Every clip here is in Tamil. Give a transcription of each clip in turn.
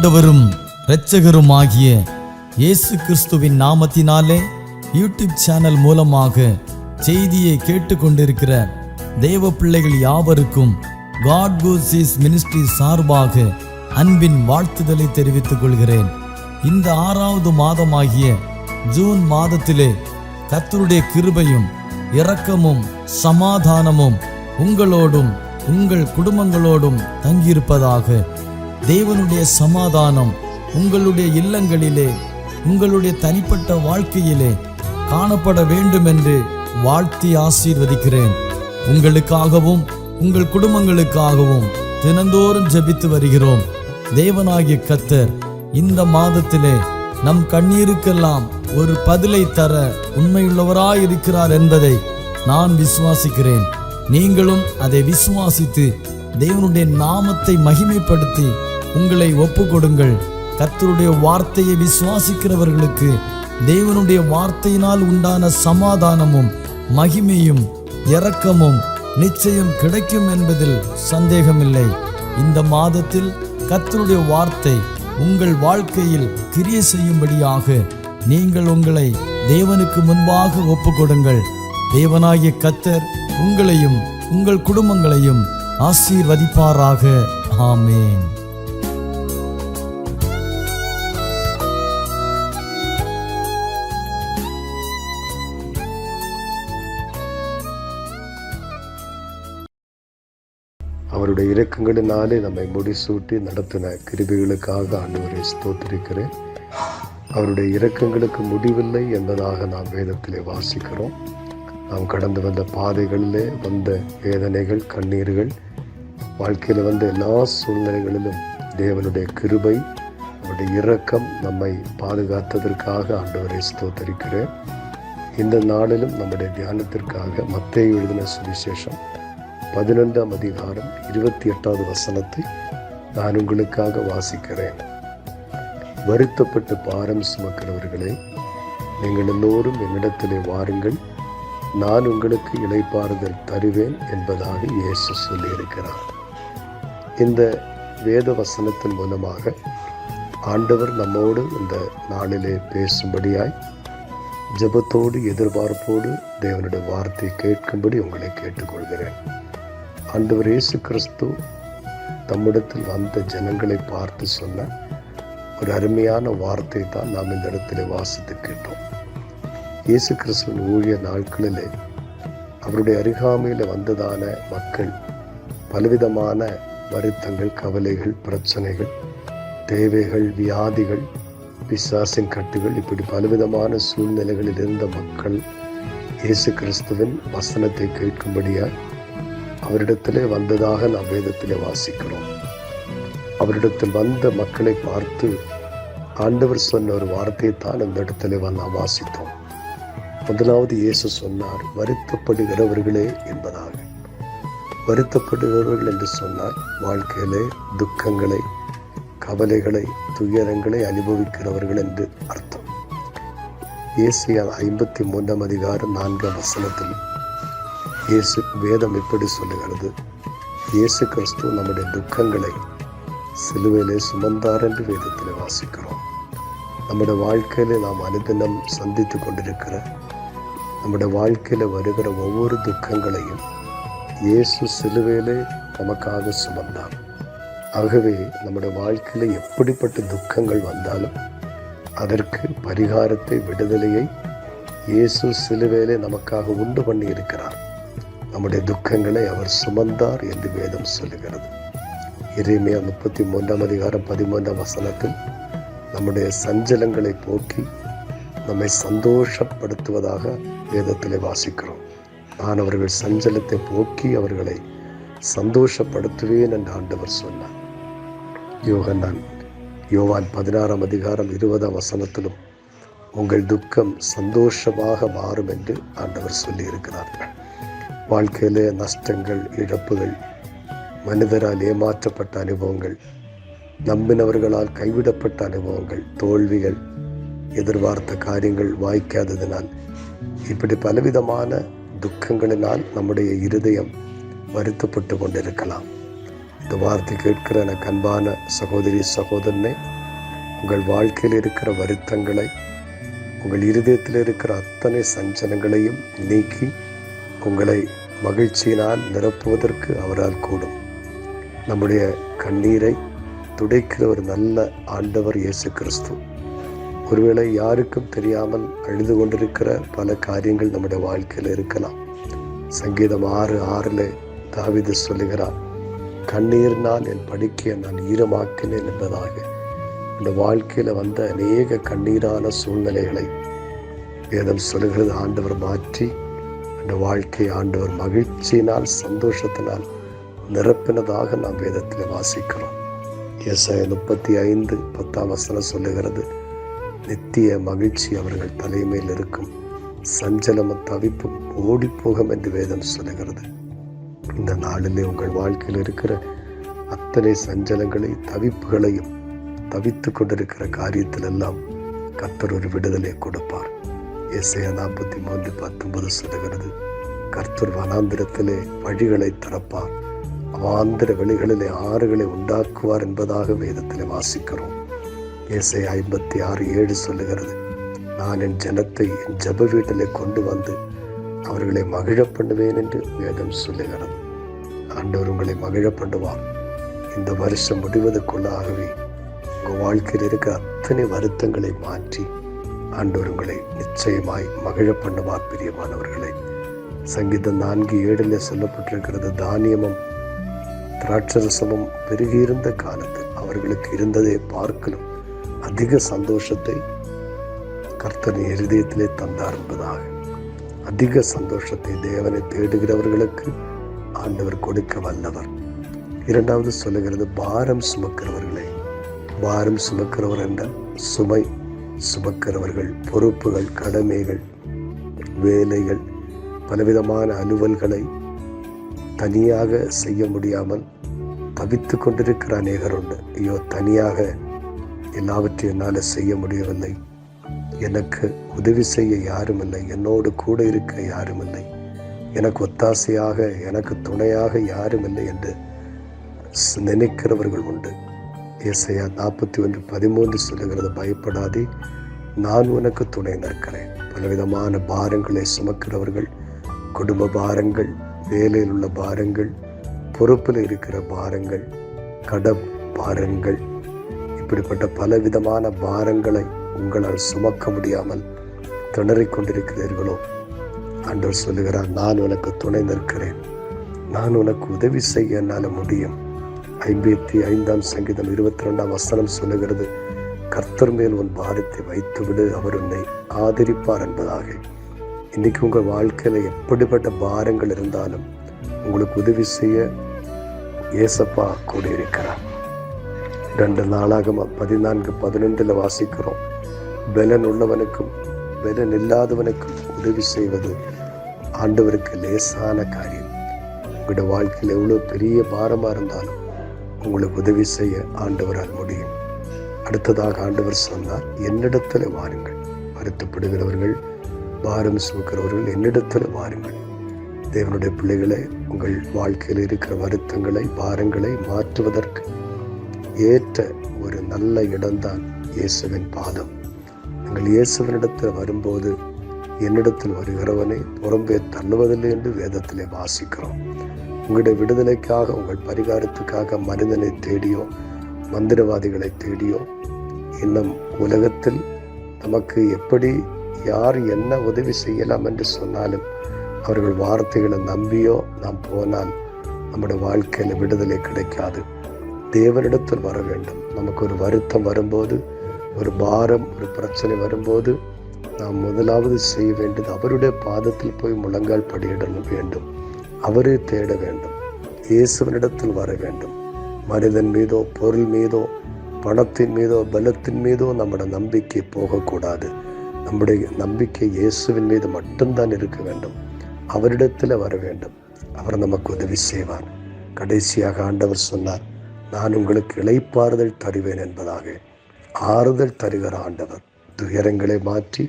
ஆண்டவரும் இரட்சகருமாகிய இயேசு கிறிஸ்துவின் நாமத்தினாலே யூடியூப் சேனல் மூலமாக செய்தியை கேட்டுக்கொண்டிருக்கிற தேவ பிள்ளைகள் யாவருக்கும் காட் கோசிஸ் மினிஸ்ட்ரி சார்பாக அன்பின் வாழ்த்துதலை தெரிவித்துக் கொள்கிறேன். இந்த 6வது மாதமாகிய ஜூன் மாதத்திலே கர்த்தருடைய கிருபையும் இரக்கமும் சமாதானமும் உங்களோடும் உங்கள் குடும்பங்களோடும் தங்கியிருப்பதாக. தேவனுடைய சமாதானம் உங்களுடைய இல்லங்களிலே உங்களுடைய தனிப்பட்ட வாழ்க்கையிலே காணப்பட வேண்டும் என்று வாழ்த்தி ஆசீர்வதிக்கிறேன். உங்களுக்காகவும் உங்கள் குடும்பங்களுக்காகவும் தினந்தோறும் ஜெபித்து வருகிறோம். தேவனாகிய கர்த்தர் இந்த மாதத்திலே நம் கண்ணீருக்கெல்லாம் ஒரு பதிலை தர உண்மையுள்ளவராயிருக்கிறார் என்பதை நான் விசுவாசிக்கிறேன். நீங்களும் அதை விசுவாசித்து தேவனுடைய நாமத்தை மகிமைப்படுத்தி உங்களை ஒப்பு கொடுங்கள். கர்த்தருடைய வார்த்தையை விசுவாசிக்கிறவர்களுக்கு தேவனுடைய வார்த்தையினால் உண்டான சமாதானமும் மகிமையும் இரக்கமும் நிச்சயம் கிடைக்கும் என்பதில் சந்தேகமில்லை. இந்த மாதத்தில் கர்த்தருடைய வார்த்தை உங்கள் வாழ்க்கையில் கிரியை செய்யும்படியாக நீங்கள் உங்களை தேவனுக்கு முன்பாக ஒப்பு கொடுங்கள். தேவனாகிய கர்த்தர் உங்களையும் உங்கள் குடும்பங்களையும் ஆசீர்வதிப்பாராக. ஆமென். அவருடைய இரக்கங்களினாலே நம்மை முடிசூட்டி நடத்தின கிருபைகளுக்காக ஆண்டவரை ஸ்தோத்திரிக்கிறேன். அவருடைய இரக்கங்களுக்கு முடிவில்லை என்பதாக நாம் வேதத்திலே வாசிக்கிறோம். நாம் கடந்து வந்த பாதைகளிலே வந்த வேதனைகள், கண்ணீர்கள், வாழ்க்கையில் வந்த எல்லா சூழ்நிலைகளிலும் தேவனுடைய கிருபை, அவருடைய இரக்கம் நம்மை பாதுகாத்ததற்காக ஆண்டவரை ஸ்தோத்திரிக்கிறேன். இந்த நாளிலும் நம்முடைய தியானத்திற்காக மத்தேயு எழுதின சுவிசேஷம் 11ஆம் அதிகாரம் 28வது வசனத்தை நான் உங்களுக்காக வாசிக்கிறேன். வருத்தப்பட்டு பாரம் சுமக்கிறவர்களே, நீங்கள் எல்லோரும் என்னிடத்திலே வாருங்கள், நான் உங்களுக்கு இளைப்பாறுதல் தருவேன் என்பதாக இயேசு சொல்லியிருக்கிறார். இந்த வேத வசனத்தின் மூலமாக ஆண்டவர் நம்மோடு இந்த நாளிலே பேசும்படியாய் ஜெபத்தோடு எதிர்பார்ப்போடு தேவனுடைய வார்த்தை கேட்கும்படி உங்களை கேட்டுக்கொள்கிறேன். ஆண்டவர் இயேசு கிறிஸ்து தம்மிடத்தில் வந்த ஜனங்களை பார்த்து சொன்ன ஒரு அருமையான வார்த்தை தான் நாம் இந்த இடத்துல வாசித்து கேட்டோம். இயேசு கிறிஸ்துவின் ஊழிய நாட்களிலே அவருடைய அருகாமையில் வந்ததான மக்கள் பலவிதமான வருத்தங்கள், கவலைகள், பிரச்சனைகள், தேவைகள், வியாதிகள், பிசாசின் கட்டுகள், இப்படி பலவிதமான சூழ்நிலைகளில் இருந்த மக்கள் இயேசு கிறிஸ்துவின் வசனத்தை கேட்கும்படியாய் அவரிடத்திலே வந்ததாக நாம் வேதத்திலே வாசிக்கிறோம். அவரிடத்தில் வந்த மக்களை பார்த்து ஆண்டவர் சொன்ன ஒரு வார்த்தையை தான் இந்த இடத்திலே நாம் வாசித்தோம். முதலாவது இயேசு சொன்னார், வருத்தப்படுகிறவர்களே என்பதாக. வருத்தப்படுகிறவர்கள் என்று சொன்னால் வாழ்க்கையிலே துக்கங்களை, கவலைகளை, துயரங்களை அனுபவிக்கிறவர்கள் என்று அர்த்தம். ஏசாயா 53ஆம் அதிகாரம் 4ஆம் வசனத்தில் இயேசு வேதம் எப்படி சொல்லுகிறது? இயேசு கிறிஸ்து நம்முடைய துக்கங்களை சிலுவையிலே சுமந்தார் என்று வேதத்தில் வாசிக்கிறோம். நம்முடைய வாழ்க்கையில நாம் அனுதினம் சந்தித்து கொண்டிருக்கிற, நம்முடைய வாழ்க்கையில வருகிற ஒவ்வொரு துக்கங்களையும் இயேசு சிலுவையிலே நமக்காக சுமந்தார். ஆகவே நம்முடைய வாழ்க்கையில எப்படிப்பட்ட துக்கங்கள் வந்தாலும் அதற்கு பரிகாரத்தை, விடுதலையை இயேசு சிலுவையிலே நமக்காக உண்டு பண்ணி இருக்கிறார். நம்முடைய துக்கங்களை அவர் சுமந்தார் என்று வேதம் சொல்லுகிறது. எரேமியா 33ஆம் அதிகாரம் 13ஆம் வசனத்தில் நம்முடைய சஞ்சலங்களை போக்கி நம்மை சந்தோஷப்படுத்துவதாக வேதத்திலே வாசிக்கிறோம். நான் அவர்கள் சஞ்சலத்தை போக்கி அவர்களை சந்தோஷப்படுத்துவேன் என்று ஆண்டவர் சொன்னார். யோவான் 16ஆம் அதிகாரம் 20ஆம் வசனத்திலும் உங்கள் துக்கம் சந்தோஷமாக மாறும் என்று ஆண்டவர் சொல்லி இருக்கிறார்கள். வாழ்க்கையிலே நஷ்டங்கள், இழப்புகள், மனிதரால் ஏமாற்றப்பட்ட அனுபவங்கள், நம்பினவர்களால் கைவிடப்பட்ட அனுபவங்கள், தோல்விகள், எதிர்பார்த்த காரியங்கள் வாய்க்காததினால், இப்படி பலவிதமான துக்கங்களினால் நம்முடைய இருதயம் வருத்தப்பட்டு கொண்டிருக்கலாம். இந்த வார்த்தை கேட்கிற எனக்கு அன்பான சகோதரி சகோதரனே, உங்கள் வாழ்க்கையில் இருக்கிற வருத்தங்களை, உங்கள் இருதயத்தில் இருக்கிற அத்தனை சஞ்சலங்களையும் நீக்கி உங்களை மகிழ்ச்சியினால் நிரப்புவதற்கு அவரால் கூடும். நம்முடைய கண்ணீரை துடைக்கிற ஒரு நல்ல ஆண்டவர் இயேசு கிறிஸ்து. ஒருவேளை யாருக்கும் தெரியாமல் அழுது கொண்டிருக்கிற பல காரியங்கள் நம்முடைய வாழ்க்கையில் இருக்கலாம். சங்கீதம் 6:6 தாவீது சொல்லுகிறார், கண்ணீரினால் என் படுக்கையை நான் ஈரமாக்கினேன் என்பதாக. இந்த வாழ்க்கையில் வந்த அநேக கண்ணீரான சூழ்நிலைகளை வேதம் சொல்லுகிறது ஆண்டவர் மாற்றி அந்த வாழ்க்கையை ஆண்டவர் மகிழ்ச்சியினால் சந்தோஷத்தினால் நிரப்பினதாக நாம் வேதத்தில் வாசிக்கிறோம். ஏசாயா 35:10 சொல்லுகிறது, நித்திய மகிழ்ச்சி அவர்கள் தலைமையில் இருக்கும், சஞ்சலமும் தவிப்பும் ஓடிப்போகும் என்று வேதம் சொல்லுகிறது. இந்த நாளிலே உங்கள் வாழ்க்கையில் இருக்கிற அத்தனை சஞ்சலங்களை தவிப்புகளையும் தவித்து கொண்டிருக்கிற காரியத்தில் எல்லாம் கர்த்தர் ஒரு விடுதலை கொடுப்பார். ஏசாயா 43:19 சொல்லுகிறது, கர்த்தர் வனாந்திரத்திலே வழிகளை திறப்பார், அவாந்திர வெளிகளிலே ஆறுகளை உண்டாக்குவார் என்பதாக வேதத்திலே வாசிக்கிறோம். ஏசாயா 56:7 சொல்லுகிறது, நான் என் ஜனத்தை என் ஜெப வீட்டிலே கொண்டு வந்து அவர்களை மகிழ பண்ணுவேன் என்று வேதம் சொல்லுகிறது. ஆண்டவர் உங்களை மகிழ பண்ணுவார். இந்த வருஷம் முடிவதற்குள்ளாகவே உங்கள் வாழ்க்கையில் இருக்கிற அத்தனை வருத்தங்களை மாற்றி ஆண்டவர் உங்களை நிச்சயமாய் மகிழ பண்ணுவார். பிரியமானவர்களை, சங்கீதம் 4:7 சொல்லப்பட்டிருக்கிறது, தானியமும் திராட்சரசமும் பெருகியிருந்த காலத்தில் அவர்களுக்கு இருந்ததை பார்க்கலும் அதிக சந்தோஷத்தை கர்த்தரின் இருதயத்திலே தந்தார் என்பதாக. அதிக சந்தோஷத்தை தேவனை தேடுகிறவர்களுக்கு ஆண்டவர் கொடுக்க வல்லவர். இரண்டாவது சொல்லுகிறது, பாரம் சுமக்கிறவர்களே. பாரம் சுமக்கிறவர் என்ற சுமை சுமக்கிறவர்கள், பொறுப்புகள், கடமைகள், வேலைகள், பலவிதமான அலுவல்களை தனியாக செய்ய முடியாமல் தவித்து கொண்டிருக்கிற அநேகர் உண்டு. ஐயோ, தனியாக எல்லாவற்றையும் என்னால் செய்ய முடியவில்லை, எனக்கு உதவி செய்ய யாரும் இல்லை, என்னோடு கூட இருக்க யாரும் இல்லை, எனக்கு ஒத்தாசையாக எனக்கு துணையாக யாரும் இல்லை என்று நினைக்கிறவர்கள் உண்டு. ஏசாயா 41:13 சொல்லுகிறது, பயப்படாதே, நான் உனக்கு துணை நிற்கிறேன். பலவிதமான பாரங்களை சுமக்கிறவர்கள், குடும்ப பாரங்கள், வேலையில் உள்ள பாரங்கள், பொறுப்பில் இருக்கிற பாரங்கள், கடன் பாரங்கள், இப்படிப்பட்ட பலவிதமான பாரங்களை உங்களால் சுமக்க முடியாமல் திணறிக் கொண்டிருக்கிறீர்களோ, ஆண்டவர் சொல்லுகிறார், நான் உனக்கு துணை நிற்கிறேன், நான் உனக்கு உதவி செய்ய என்னால் முடியும். 55 சங்கீதம் 22 சொல்லுகிறது, கர்த்தர் மேல் உன் பாரத்தை வைத்துவிடு, அவர் உன்னை ஆதரிப்பார் என்பதாக. இன்னைக்கு உங்கள் வாழ்க்கையில் எப்படிப்பட்ட பாரங்கள் இருந்தாலும் உங்களுக்கு உதவி செய்ய ஏசப்பா கூட இருக்கிறார். 2 நாளாகமம் 14:11 வாசிக்கிறோம், பலன் உள்ளவனுக்கும் பலன் இல்லாதவனுக்கும் உதவி செய்வது ஆண்டவருக்கு லேசான காரியம். உங்களுடைய வாழ்க்கையில் எவ்வளோ பெரிய பாரமாக இருந்தாலும் உங்களுக்கு உதவி செய்ய ஆண்டவரால் முடியும். அடுத்ததாக ஆண்டவர் சொன்னார், என்னிடத்தில் வாருங்கள், வருத்தப்படுகிறவர்கள், பாரம் சுமக்கிறவர்கள் என்னிடத்தில் வாருங்கள். தேவனுடைய பிள்ளைகளை, உங்கள் வாழ்க்கையில் இருக்கிற வருத்தங்களை, பாரங்களை மாற்றுவதற்கு ஏற்ற ஒரு நல்ல இடம்தான் இயேசுவின் பாதம். நீங்கள் இயேசுவினிடத்தில் வரும்போது, என்னிடத்தில் வருகிறவனை புறம்பே தள்ளுவதில்லை என்று வேதத்திலே வாசிக்கிறோம். உங்களுடைய விடுதலைக்காக, உங்கள் பரிகாரத்துக்காக மனிதனை தேடியோ மந்திரவாதிகளை தேடியோ, இன்னும் உலகத்தில் நமக்கு எப்படி யார் என்ன உதவி செய்யலாம் என்று சொன்னாலும் அவர்கள் வார்த்தைகளை நம்பியோ நாம் போனால் நம்முடைய வாழ்க்கையில் விடுதலை கிடைக்காது. தேவனிடத்தில் வர வேண்டும். நமக்கு ஒரு வருத்தம் வரும்போது, ஒரு பாரம், ஒரு பிரச்சனை வரும்போது நாம் முதலாவது செய்ய வேண்டியது அவருடைய பாதத்தில் போய் முழங்கால் படியிட வேண்டும். அவரை தேட வேண்டும். இயேசுவனிடத்தில் வர வேண்டும். மனிதன் மீதோ, பொருள் மீதோ, பணத்தின் மீதோ, பலத்தின் மீதோ நம்முடைய நம்பிக்கை போகக்கூடாது. நம்முடைய நம்பிக்கை இயேசுவின் மீது மட்டும்தான் இருக்க வேண்டும். அவரிடத்தில் வர வேண்டும். அவர் நமக்கு உதவி செய்வார். கடைசியாக ஆண்டவர் சொன்னார், நான் உங்களுக்கு இளைப்பாறுதல் தருவேன் என்பதாக. ஆறுதல் தருகிற ஆண்டவர். துயரங்களை மாற்றி,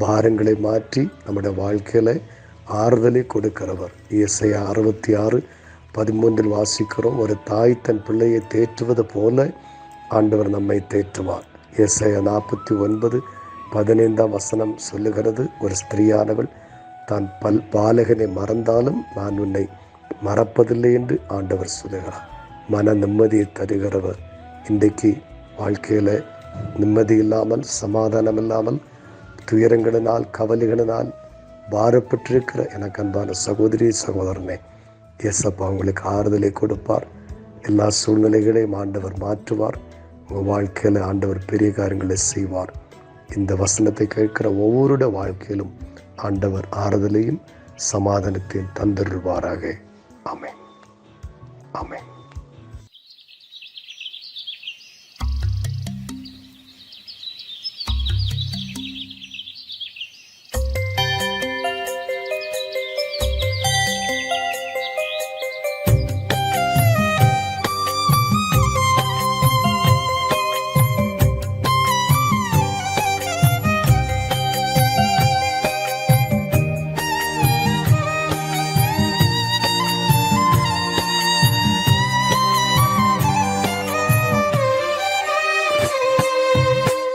பாரங்களை மாற்றி நம்முடைய வாழ்க்கையில ஆறுதலை கொடுக்கிறவர். ஏசாயா 66 13 வாசிக்கிறோம், ஒரு தாய் தன் பிள்ளையை தேற்றுவது போல ஆண்டவர் நம்மை தேற்றுவார். ஏசாயா 49:15 சொல்லுகிறது, ஒரு ஸ்திரீயானவள் தான் பாலகனை மறந்தாலும் நான் உன்னை மறப்பதில்லை என்று ஆண்டவர் சொல்லுகிறார். மன நிம்மதியை தருகிறவர். இன்றைக்கு வாழ்க்கையில் நிம்மதி இல்லாமல், சமாதானம் இல்லாமல், துயரங்களினால், கவலைகளினால் பாரப்பட்டிருக்கிற எனக்கு அன்பான சகோதரி சகோதரனே, இயேசப்பா உங்களுக்கு ஆறுதலை கொடுப்பார். எல்லா சூழ்நிலைகளையும் ஆண்டவர் மாற்றுவார். உங்கள் வாழ்க்கையில் ஆண்டவர் பெரிய காரியங்களை செய்வார். இந்த வசனத்தை கேட்கிற ஒவ்வொருடைய வாழ்க்கையிலும் ஆண்டவர் ஆறுதலையும் சமாதானத்தையும் தந்தருள்வாராக. ஆமென். ஆமென்.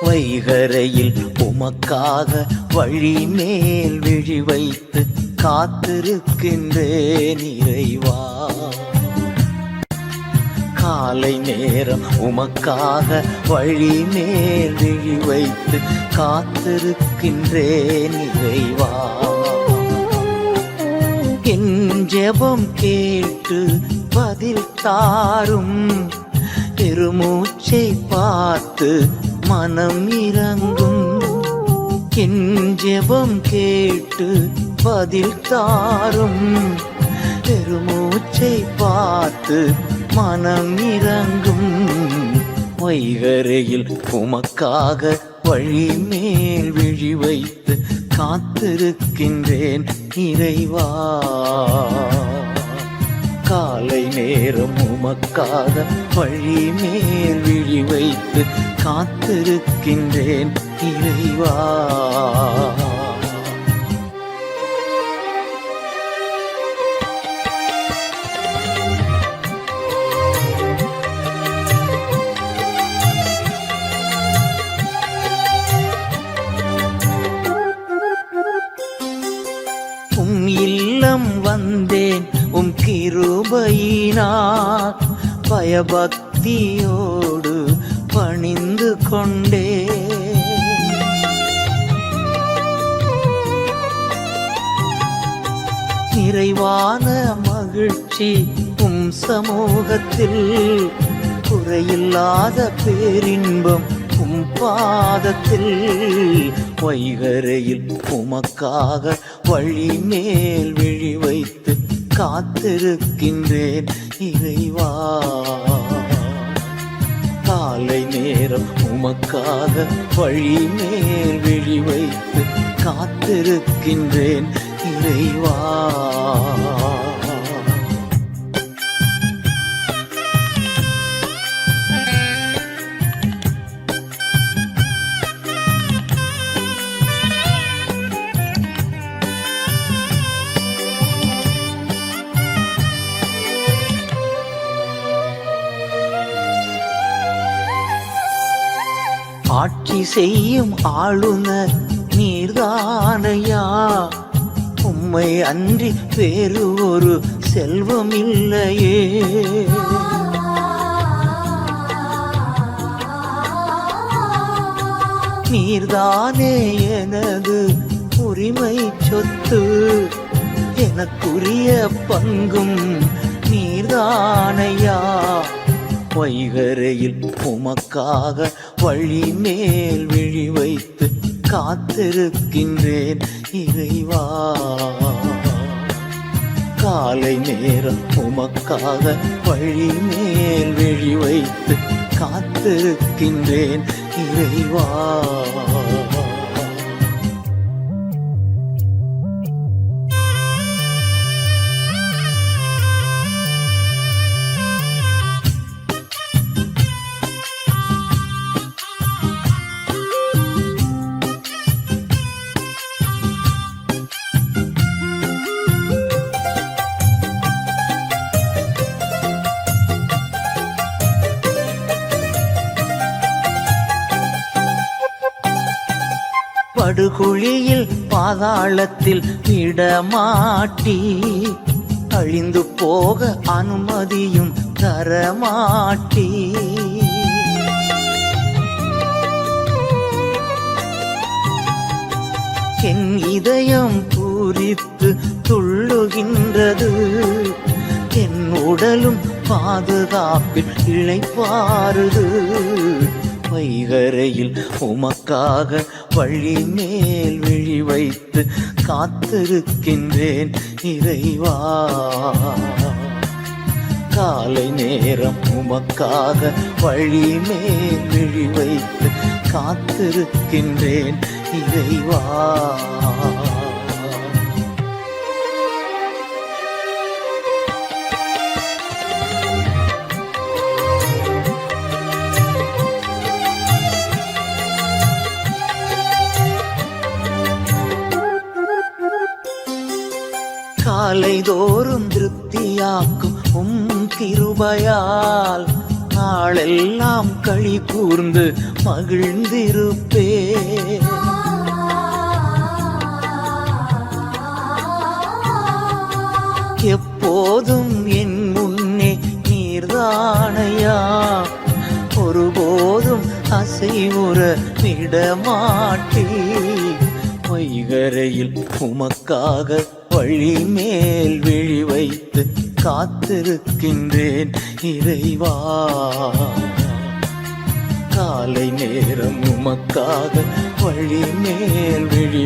வைகரையில் உமக்காக வழி மேல் விழி வைத்து காத்திருக்கின்றேன் இறைவா. காலை நேரம் உமக்காக வழி மேல் விழி வைத்து காத்திருக்கின்றேன் இறைவா. என் ஜெபம் கேட்டு பதில் தாரும், பெருமூச்சை பார்த்து மனம் இறங்கும். என் ஜெபம் கேட்டு பதில் தாரும், பெருமூச்சை பார்த்து மனம் இறங்கும். வைகரையில் உமக்காக வழி மேல் விழி வைத்து காத்திருக்கின்றேன் இறைவா. காலை நேரம் உமக்காக வழி மேல் விழி வைத்து காத்திருக்கின்றேன் இறைவா. உம் இல்லம் வந்தேன் உம் கிருபையினார், பயபக்தியோடு பணிந்து கொண்டே. நிறைவான மகிழ்ச்சி உம் சமூகத்தில், குறையில்லாத பேரின்பம் உம் பாதத்தில். வைகரையில் உமக்காக வழி மேல் விழி வைத்து காத்திருக்கின்றேன் இறைவா. காலை நேரம் உமக்காக வழி மேல் விழி வைத்து காத்திருக்கின்றேன் இறைவா. ஆட்சி செய்யும் ஆளுநர் நீர்தானையா, உம்மை அன்றி வேறு ஒரு செல்வம் இல்லையே. நீர்தானே எனது உரிமை சொத்து, எனக்குரிய பங்கும் நீர்தானையா. வைகரையில் உமக்காக வழி மேல் விழி வைத்து காத்திருக்கின்றேன் இறைவா. காலை நேரம் உமக்காக வழி மேல் விழி வைத்து காத்திருக்கின்றேன் இறைவா. படுகுழியில் பாதாளத்தில் விடமாட்டி அழிந்து போக அனுமதியும் தரமாட்டி என் இதயம் பூரித்து துள்ளுகின்றது, என் உடலும் பாதுகாப்பில் இளைப்பாறுது. வைகரையில் உமக்காக வழி மேல் விழி வைத்து காத்திருக்கின்றேன் இறைவா. காலை நேரம் உமக்காக வழி மேல் விழி வைத்து காத்திருக்கின்றேன் இறைவா. காலைதோறும் திருப்தியாக்கும் கிருபையால் நாளெல்லாம் களி கூர்ந்து மகிழ்ந்திருப்பே. எப்போதும் என் முன்னே நீர்தானையா, ஒருபோதும் அசைவுற விடமாட்டே. வைகரையில் உமக்காக வழி மேல் விழி வைத்து காத்திருக்கின்றேன் இறைவா. காலை நேரம் உமக்காக வழி மேல் விழி